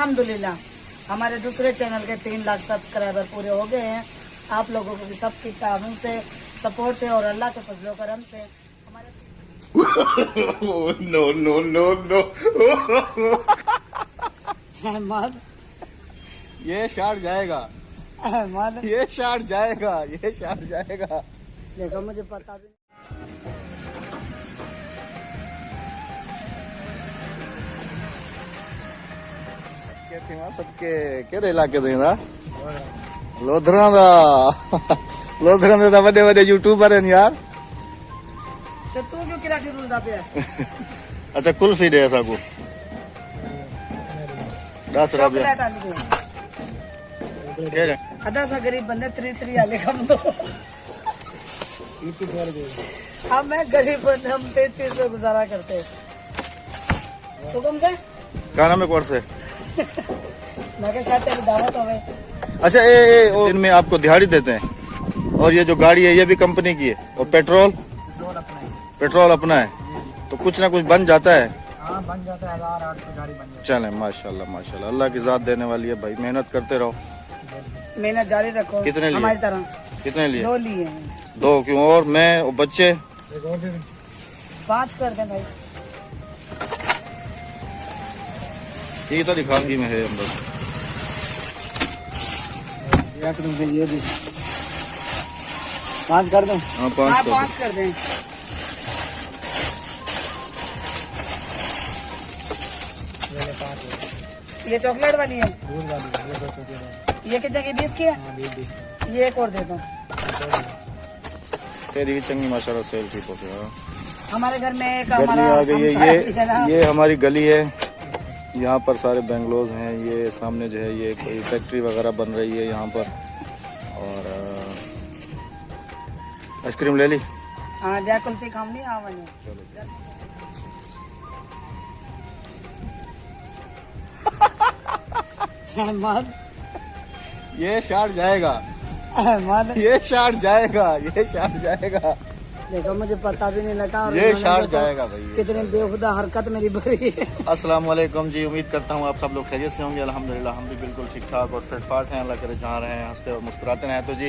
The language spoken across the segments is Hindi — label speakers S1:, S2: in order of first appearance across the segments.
S1: अल्हम्दुलिल्लाह हमारे दूसरे चैनल के 3 लाख सब्सक्राइबर पूरे हो गए हैं। आप लोगों को भी सबकी ताबन से, सपोर्ट से और अल्लाह के फजलो करम से हमारे
S2: नो नो नो नो
S1: अहमद
S2: ये शार जाएगा,
S1: अहमद
S2: ये शार जाएगा, ये शार जाएगा।
S1: देखो मुझे पता भी
S2: सबके केड़े इलाके तो लोधरा दा लोधरा दे वड्डे वड्डे यूट्यूबर हैं यार।
S1: तो तू क्यों किराची रुलदा पे
S2: अच्छा कुल्फी दे साकू 10 रुपया
S1: चॉकलेट आलू
S2: केड़े
S1: अदा सा गरीब बंदे 3 आले कम दो। हम मैं गरीब बंदे हम 33 में गुजारा करते हैं। तो कम से
S2: खाना में कौन से
S1: मैं क्या शायद तेरी दावत हो गई।
S2: अच्छा ये इनमें आपको दिहाड़ी देते हैं और ये जो गाड़ी है ये भी कंपनी की है और पेट्रोल अपना है तो कुछ ना कुछ बन जाता है।
S3: हाँ बन जाता है 1800 गाड़ी बन जाती
S2: चले माशाल्लाह माशाल्लाह अल्लाह की जात देने वाली है भाई। मेहनत करते रहो।
S1: मेहनत जारी रखो
S2: कितने लिए?
S1: हमारी तरह
S2: कितने लिए?
S1: 2 लिए हैं।
S2: 2 क्यों और मैं और बच्चे
S3: है। एक और दे दें।
S1: 5 कर दे भाई।
S2: ये तो दिखागी में है हम लोग।
S3: एक रुपये ये भी 5 कर दो।
S2: हाँ
S1: हाँ
S2: 5
S1: 5 कर दें। ये चॉकलेट वाली है।
S3: दूध वाली ये 2 दे दो।
S1: ये कितने की 20 की है?
S3: हाँ 20
S1: ये एक और दे दो।
S2: तेरी भी चंगी माशाल्लाह सेल की पोते।
S1: हमारे घर में एक
S2: गली
S1: हमारा
S2: आ गई है।
S1: हमसाया भी है ना।
S2: ये हमारी गली है। यहाँ पर सारे बेंगलोज हैं। ये सामने जो है ये कोई फैक्ट्री वगैरह बन रही है यहाँ पर। और आइसक्रीम ले ली।
S1: हाँ जा कुल्फी खाम नहीं आ वही। अहमद
S2: ये शार जाएगा,
S1: अहमद
S2: ये शार जाएगा, ये शार जाएगा,
S1: देखो मुझे पता भी नहीं लगा और
S2: ये
S1: इन्होंने
S2: शार
S1: देखो
S2: जाएगा भाई।
S1: कितनी बेहुदा हरकत मेरी भरी है।
S2: अस्सलाम वालेकुम जी। उम्मीद करता हूँ आप सब लोग खैरियत से होंगे। अल्हम्दुलिल्लाह हम भी बिल्कुल ठीक ठाक और फिट फाट हैं। अल्लाह करे जहाँ रहें हंसते और मुस्कुराते रहें। तो जी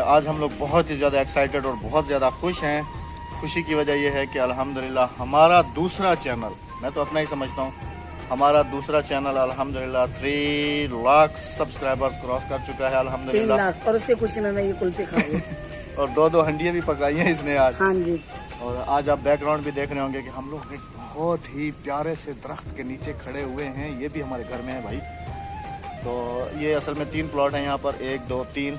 S2: आज हम लोग बहुत ही ज़्यादा एक्साइटेड और बहुत ज़्यादा खुश हैं। खुशी की वजह यह है कि अल्हम्दुलिल्लाह हमारा दूसरा चैनल, मैं तो अपना ही समझता हूँ, हमारा दूसरा चैनल अल्हम्दुलिल्लाह 3 लाख सब्सक्राइबर्स क्रॉस कर चुका है
S1: 3
S2: अल्हम्दुलिल्लाह।
S1: लाख और उसकी खुशी में मैं ये कुल्फी खा रही हूँ।
S2: और 2 हंडियाँ भी पकाई हैं इसने आज।
S1: हाँ जी।
S2: और आज आप बैकग्राउंड भी देख रहे होंगे कि हम लोग एक बहुत ही प्यारे से दरख्त के नीचे खड़े हुए हैं। ये भी हमारे घर में है भाई। तो ये असल में 3 प्लॉट हैं यहाँ पर, 1 2 3।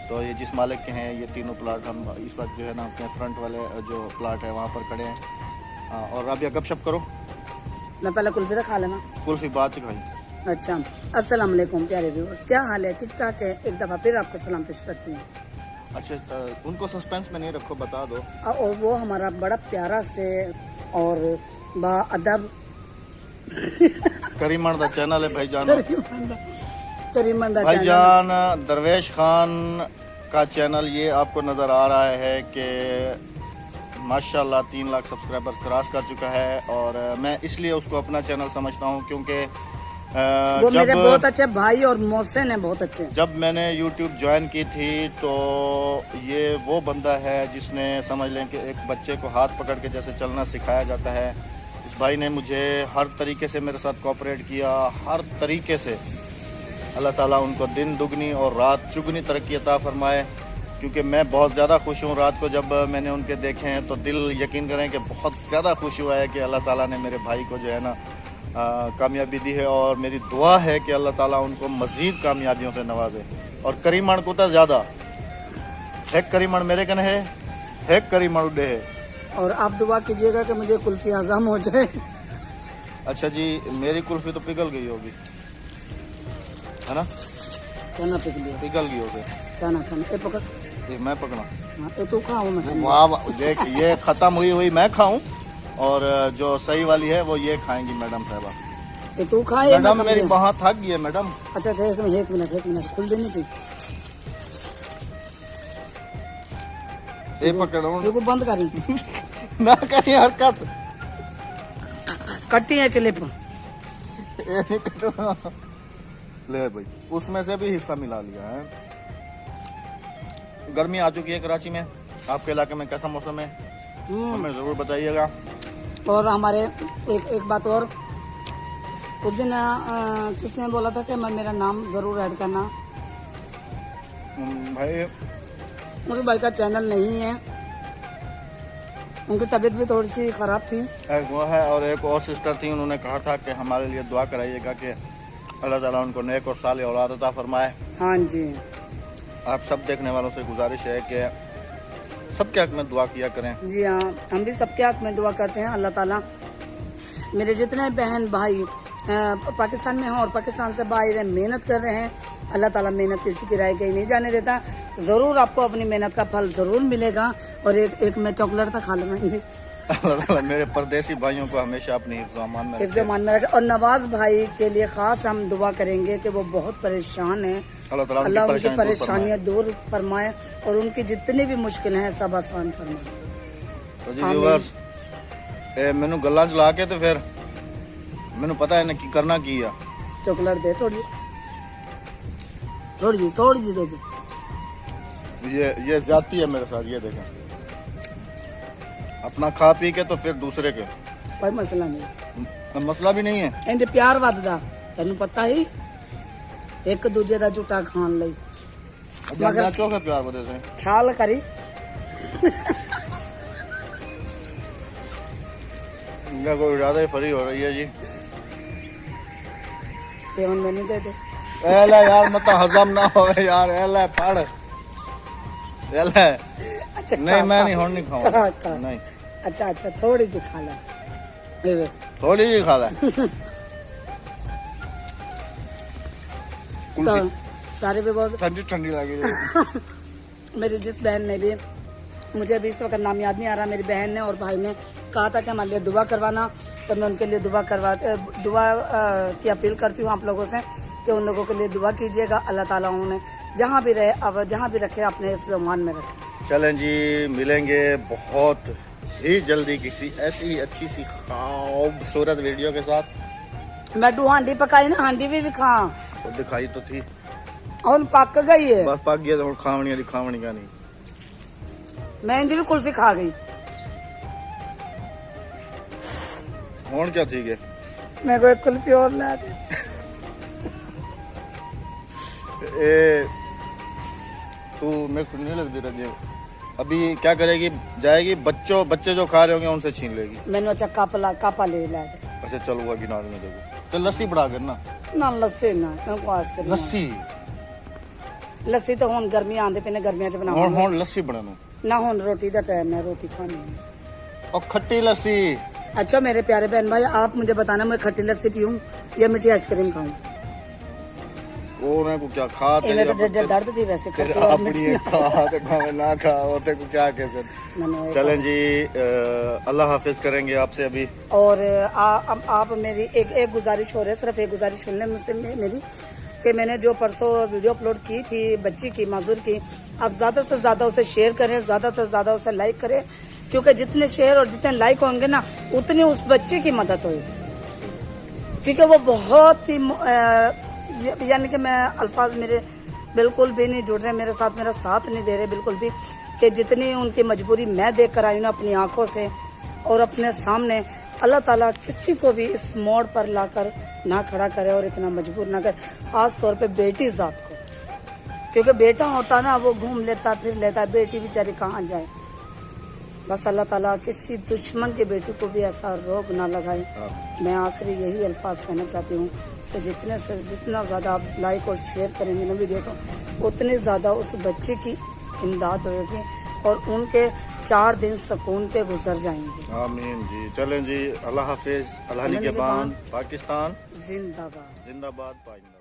S2: तो ये जिस मालिक के हैं ये तीनों प्लाट हम इस वक्त जो है ना अपने फ्रंट वाले जो प्लाट है वहाँ पर खड़े हैं। हाँ और अब या गपशप करो।
S1: मैं पहले कुल्फी खा लेना।
S2: कुल्फी बाद से खाई।
S1: अच्छा अस्सलाम वालेकुम प्यारे व्यूअर्स, क्या हाल है? ठीक ठाक है। एक दफा फिर आपको सलाम पेश करती हूँ।
S2: अच्छा उनको सस्पेंस में नहीं रखो, बता दो।
S1: और वो हमारा बड़ा प्यारा से और बाअदब
S2: करीमन दा चैनल है भाईजान।
S1: करीमंदा
S2: भाईजान दरवेश खान का चैनल ये आपको नज़र आ रहा है कि माशाल्लाह 3 लाख सब्सक्राइबर्स क्रॉस कर चुका है। और मैं इसलिए उसको अपना चैनल समझता हूँ क्योंकि
S1: वो मेरे बहुत अच्छे भाई और मोहसिन है, बहुत अच्छे।
S2: जब मैंने YouTube ज्वाइन की थी तो ये वो बंदा है जिसने समझ लें कि एक बच्चे को हाथ पकड़ के जैसे चलना सिखाया जाता है। इस भाई ने मुझे हर तरीके से मेरे साथ कोऑपरेट किया, हर तरीके से। अल्लाह ताला उनको दिन दुगनी और रात चुगनी तरक्की अता फरमाए। क्योंकि मैं बहुत ज़्यादा खुश हूँ। रात को जब मैंने उनके देखे हैं तो दिल यकीन करें कि बहुत ज़्यादा खुश हुआ है कि अल्लाह ताला ने मेरे भाई को जो है ना कामयाबी दी है। और मेरी दुआ है कि अल्लाह ताला उनको मज़ीद कामयाबियों से नवाजे। और करीमण को तो ज़्यादा एक करीमण मेरे कने है, एक करीमण उड़े है।
S1: और आप दुआ कीजिएगा कि मुझे कुल्फी हजम हो जाए।
S2: अच्छा जी मेरी कुल्फी तो पिघल गई होगी है ना?
S1: खाना पिघ लिया,
S2: पिघल गई होगी।
S1: खाना खाना ए पकड़।
S2: ये मैं पकड़ा।
S1: हाँ, ए तू खाओ मैं खाऊं।
S2: वाह वाह, देख ये ख़त्म हुई मैं खाऊं और जो सही वाली है वो ये खाएंगी मैडम साहबा।
S1: ए तू खाए
S2: मैडम मेरी बाह थक गई है मैडम।
S1: अच्छा अच्छा एक मिनट खुल देनी थी।
S2: ये पकड़ो
S1: देखो बंद करी
S2: ना करी हरकत।
S1: कट्टी है क्लिप।
S2: ये नहीं कटना। ले भाई उसमें से भी हिस्सा मिला लिया है। गर्मी आ चुकी है कराची में। आपके इलाके में कैसा मौसम है हमें जरूर बताइएगा।
S1: और हमारे एक बात और, उस दिन किसने बोला था कि मैं मेरा नाम जरूर ऐड करना।
S2: भाई
S1: उनके भाई का चैनल नहीं है, उनकी तबीयत भी थोड़ी सी खराब थी।
S2: एक वो है और एक और सिस्टर थी, उन्होंने कहा था कि हमारे लिए दुआ कराइएगा कि अल्लाह ताला उनको नेक और साले औलाद अता फरमाए।
S1: हाँ जी,
S2: आप सब देखने वालों से गुजारिश है कि सबके हक में दुआ किया करें।
S1: जी हाँ, हम भी सबके हक में दुआ करते हैं। अल्लाह ताला मेरे जितने बहन भाई पाकिस्तान में हैं और पाकिस्तान से बाहर हैं, मेहनत कर रहे हैं, अल्लाह ताला मेहनत किसी की राय कहीं नहीं जाने देता। जरूर आपको अपनी मेहनत का फल जरूर मिलेगा। और एक मैं चॉकलेट था खा लूंगी।
S2: अल्लाह ताला मेरे परदेसी भाइयों को हमेशा अपनी हिफ्ज़-ओ-अमान में रखे।
S1: मान में रखे। और नवाज भाई के लिए खास हम दुआ करेंगे कि वो बहुत परेशान है, अल्लाह उनकी परेशानियां दूर फरमाए और उनकी जितनी भी मुश्किलें हैं सब आसान फरमाए।
S2: तो जी व्यूअर्स, मैनू गल्लां चला के तो फिर मैनू पता है ना की करना की है।
S1: चॉकलेट दे थोड़ी जी दे दे।
S2: ये ज्यादती है मेरे साथ। ये देखें, अपना खा पी के तो फिर दूसरे के
S1: कोई मसला नहीं,
S2: मसला भी नहीं है।
S1: इंदे प्यार वधदा तेन पता ही, एक दूजे का झूठा खान लई
S2: मगर चौके प्यार बदे से
S1: ख्याल करी।
S2: इनका कोई ज्यादा ही फरी हो रही है जी।
S1: एवन मैंने दे दे।
S2: एला यार मत हजम ना हो यार। एला पढ़ एला।
S1: अच्छा
S2: नहीं मैं नहीं होने नहीं खाऊंगा।
S1: खा।
S2: नहीं
S1: अच्छा थोड़ी सी खा ला,
S2: थोड़ी जी खा ले।
S1: तो सारे भी बहुत
S2: ठंडी ठंडी लगी।
S1: मेरी जिस बहन ने भी, मुझे अभी इस वक्त नाम याद नहीं आ रहा, मेरी बहन ने और भाई ने कहा था कि हमारे लिए दुआ करवाना, तो मैं उनके लिए दुआ की अपील करती हूँ आप लोगों से कि उन लोगों के लिए दुआ कीजिएगा। अल्लाह ताला उन्हें जहाँ भी रहे, अब जहाँ भी रखे अपने हिफ्ज़-ओ-अमान में रखे।
S2: चलें जी, मिलेंगे बहुत ही जल्दी किसी ऐसी अच्छी सी खूबसूरत वीडियो के साथ।
S1: मैं दो हांडी पकाई ना, हांडी भी खा
S2: तो दिखाई तो थी,
S1: और पक गई है।
S2: बस पक गया तो खावनी खावनी का नहीं।
S1: मैं इंदी भी कुल्फी खा गई।
S2: और क्या ठीक है,
S1: मेरे को एक कुल्फी और ला दे।
S2: तू मेरे को नहीं लगती रही अभी क्या करेगी, जाएगी बच्चे जो खा रहे होंगे उनसे छीन लेगी।
S1: मैंने अच्छा कापा ले ला दे।
S2: अच्छा चलूंगा किनारे में देखो तो लस्सी बढ़ा कर ना
S1: लस्सी ना मैं आस कर लस्सी तो हुन गर्मी आंदे पे ने गर्मियां च बनाऊं
S2: हुन लस्सी बनानो
S1: ना, हुन रोटी दा टाइम है, रोटी खानी है।
S2: और खट्टी लस्सी।
S1: अच्छा मेरे प्यारे बहन भाई, आप मुझे बताना मैं खट्टी लस्सी पीऊं या मीठी आइसक्रीम खाऊं?
S2: को क्या खा
S1: इन्हें तो दर्द थी वैसे
S2: अपनी खा तो खावे ना खा होते को क्या कैसे। चलें जी, अल्लाह हाफिज करेंगे आपसे अभी।
S1: और आप मेरी एक गुजारिश हो रही है, सिर्फ एक गुजारिश सुनने मुझसे मेरी, कि मैंने जो परसों वीडियो अपलोड की थी बच्ची की, माजूर की, आप ज्यादा से ज्यादा उसे शेयर करें, ज्यादा से ज्यादा उसे लाइक करें, क्योंकि जितने शेयर और जितने लाइक होंगे ना उतनी उस बच्चे की मदद होगी। क्योंकि वो बहुत ही यानी कि मैं अल्फाज मेरे बिल्कुल भी नहीं जुड़ रहे, मेरे साथ नहीं दे रहे बिल्कुल भी, कि जितनी उनकी मजबूरी मैं देख कर आई हूँ अपनी आंखों से और अपने सामने, अल्लाह ताला किसी को भी इस मोड़ पर लाकर ना खड़ा करे और इतना मजबूर ना करे, खास तौर पे बेटी जात को, क्योंकि बेटा होता ना वो घूम लेता फिर लेता, बेटी बेचारी कहाँ जाए। बस अल्लाह ताला किसी दुश्मन की बेटी को भी ऐसा रोग ना लगाए। मैं आखिरी यही अल्फाज कहना चाहती हूँ कि जितना ज्यादा आप लाइक और शेयर करेंगे ना वीडियो को, उतनी ज्यादा उस बच्चे की इमदाद होगी और उनके 4 दिन सुकून के गुजर जाएंगे।
S2: आमीन जी। चलें जी, अल्लाह हाफिज, अल्लाह निगहबान, पाकिस्तान
S1: जिंदाबाद।
S2: पाकिस्तान।